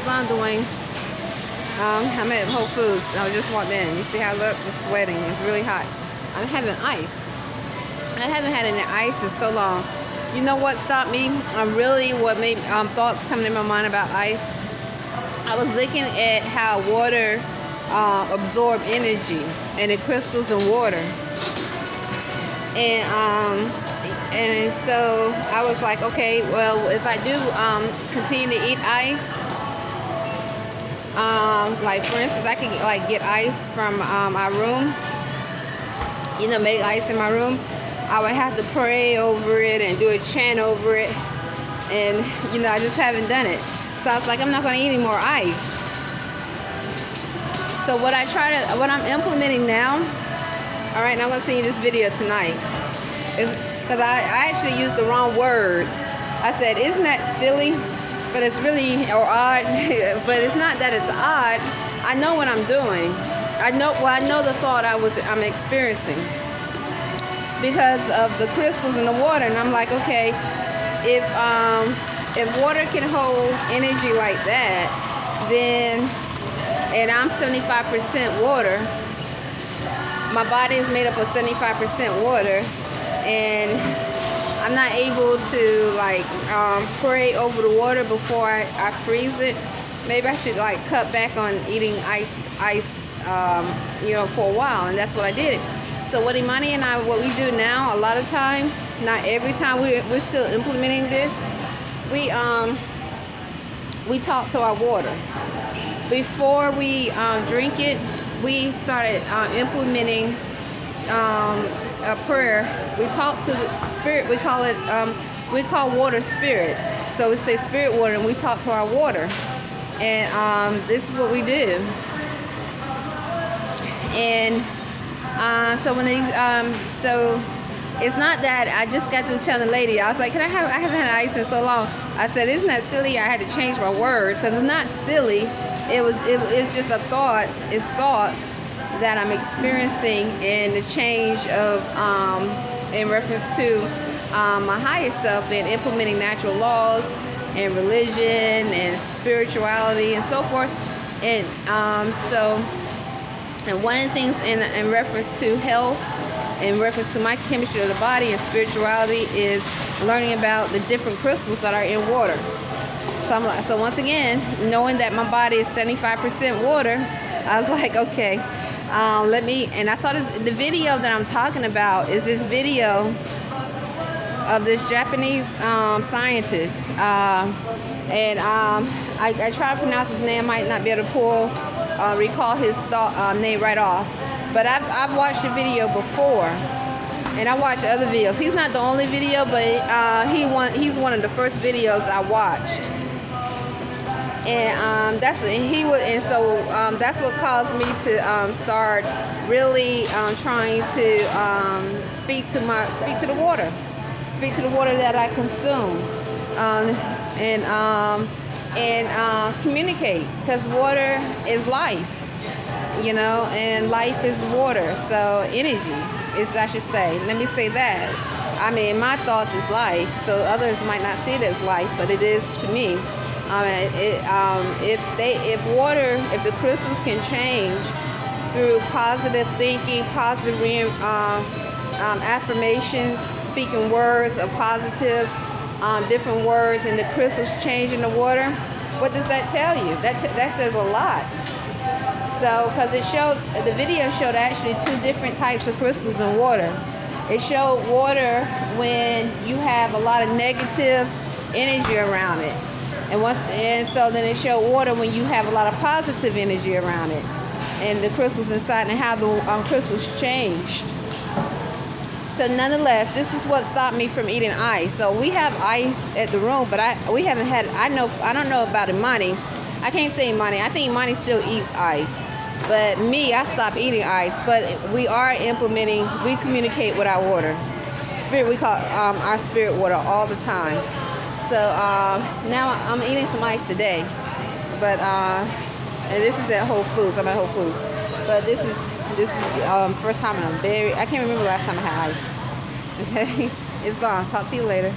goes on doing, I'm at Whole Foods. I just walked in. You see how I look? I'm sweating. It's really hot. I'm having ice. I haven't had any ice in so long. You know what stopped me? What made thoughts coming in my mind about ice? I was looking at how water absorb energy and the crystals in water. And so I was like, okay, well, if I do continue to eat ice, like for instance, I could like get ice from my room, you know, make ice in my room. I would have to pray over it and do a chant over it, and you know, I just haven't done it. So I was like, I'm not going to eat any more ice. So what I'm implementing now, all right, and I'm going to send you this video tonight, because I actually used the wrong words. I said, isn't that silly? But it's really, or odd, but it's not that it's odd. I know what I'm doing. I know the thought I'm experiencing because of the crystals in the water. And I'm like, okay, if water can hold energy like that, then, and I'm 75% water, my body is made up of 75% water, and I'm not able to like pray over the water before I freeze it. Maybe I should like cut back on eating ice, you know, for a while, and that's what I did. So what Imani and I, what we do now, a lot of times, not every time, we're still implementing this. We talk to our water before we drink it. We started implementing a prayer. We talk to the spirit. We call water spirit. So we say spirit water, and we talk to our water. And this is what we do. And so when so it's not that I just got through telling the lady. I was like, I haven't had ice in so long. I said, isn't that silly? I had to change my words, because it's not silly. It's just a thought. It's thoughts that I'm experiencing, in the change of in reference to my higher self, and implementing natural laws and religion and spirituality and so forth. And and one of the things in reference to health, in reference to my chemistry of the body and spirituality, is learning about the different crystals that are in water. So once again, knowing that my body is 75% water, I was like, okay, and I saw the video that I'm talking about is this video of this Japanese scientist, and I try to pronounce his name. I might not be able to recall his name right off, but I've watched the video before, and I watched other videos. He's not the only video, but he's one of the first videos I watched. And that's what caused me to start really trying to speak to the water that I consume, and communicate, because water is life, you know, and life is water. So energy is, I should say. Let me say that. I mean, my thoughts is life, so others might not see it as life, but it is to me. If the crystals can change through positive thinking, positive affirmations, speaking words of positive, different words, and the crystals change in the water, what does that tell you? That says a lot. So, because the video showed actually two different types of crystals in water. It showed water when you have a lot of negative energy around it. And so then it showed water when you have a lot of positive energy around it, and the crystals inside, and how the crystals changed. So nonetheless, this is what stopped me from eating ice. So we have ice at the room, but we haven't had. I don't know about Imani. I can't say Imani. I think Imani still eats ice, but me, I stopped eating ice. But we are implementing. We communicate with our water. Spirit. We call our spirit water all the time. So now I'm eating some ice today, but and this is at Whole Foods. I'm at Whole Foods, but this is first time, and I can't remember the last time I had ice. Okay, it's gone. Talk to you later.